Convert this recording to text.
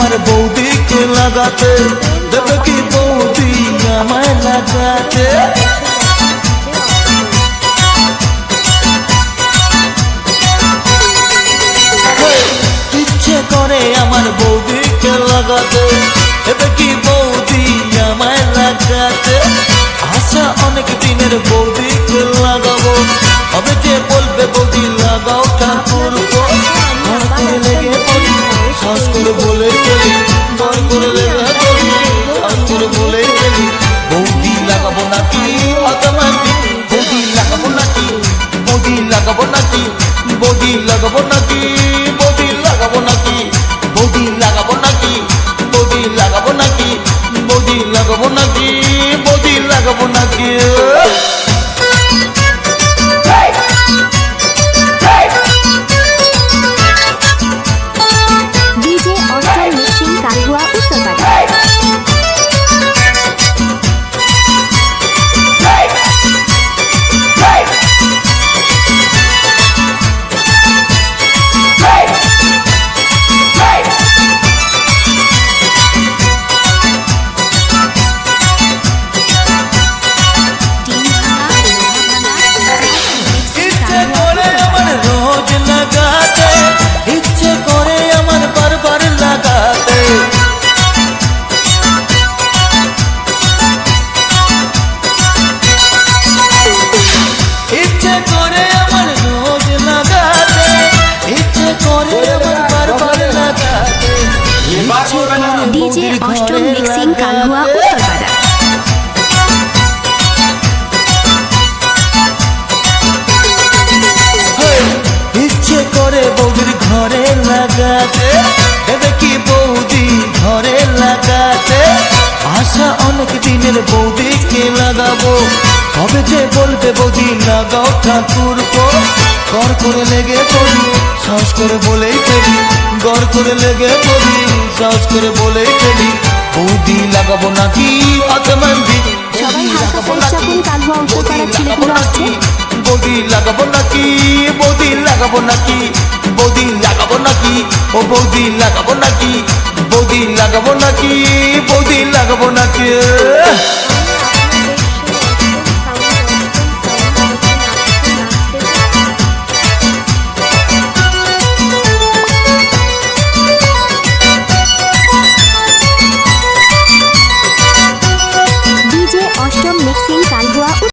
আমার বৌদিকে লাগাতে, দেবে কি বৌদি আমায় লাগাতে। ইচ্ছে করে আমার বৌদিকে লাগাতে, দেবে কি বৌদি আমায় লাগাতে। আশা অনেক দিনের বৌদিকে লাগাবো, হবে যে বলবে বৌদি লাগাও ঠাকুর গো। ঘর করে লেগে পড়ি, শ্বাস করে বলে চলি, ঘর করে লেগে পড়ি, শ্বাস করে বলে চলি। বৌদি লাগাবো নাকি অতমান্তি, বৌদি লাগাবো নাকি, বৌদি লাগাবো নাকি, বৌদি লাগাবো নাকি, বৌদি লাগাবো নাকি, বৌদি লাগাবো নাকি, বৌদি লাগাবো নাকি, বৌদি লাগাবো নাকি, বৌদি লাগাবো নাকি। ডিজে অস্টার মিক্সিং কালুয়া উত্তরপাড়া। ইচ্ছে করে আমার রোজ লাগাতে, ইচ্ছে করে আমার বারবার লাগাতে। ইচ্ছে করে আমার রোজ লাগাতে, ইচ্ছে করে আমার বারবার লাগাতে। ডিজে অস্টার মিক্সিং কালুয়া উত্তরপাড়া। ইচ্ছে করে বৌদির ঘরে লাগাতে, দেবে কি বৌদি ঘরে লাগাতে। আশা অনেক দিনের বৌদিকে লাগাবো, কবে যে বলবে বৌদি লাগাও ঠাকুর গো। ঘর করে লেগে পড়ি, শ্বাস করে বলেই ফেলি, ঘর করে লেগে পড়ি, শ্বাস করে বলেই ফেলি। বৌদি লাগাবো নাকি অতমান্তি, সবাই হালকা সাইজ চাপুন কালুয়া উত্তরপাড়া ছেলেগুলো আসছে। বৌদি লাগাবো নাকি, বৌদি লাগাবো নাকি, বৌদি লাগাবো নাকি, ও বৌদি লাগাবো নাকি, বৌদি লাগাবো নাকি, বৌদি লাগাবো নাকি।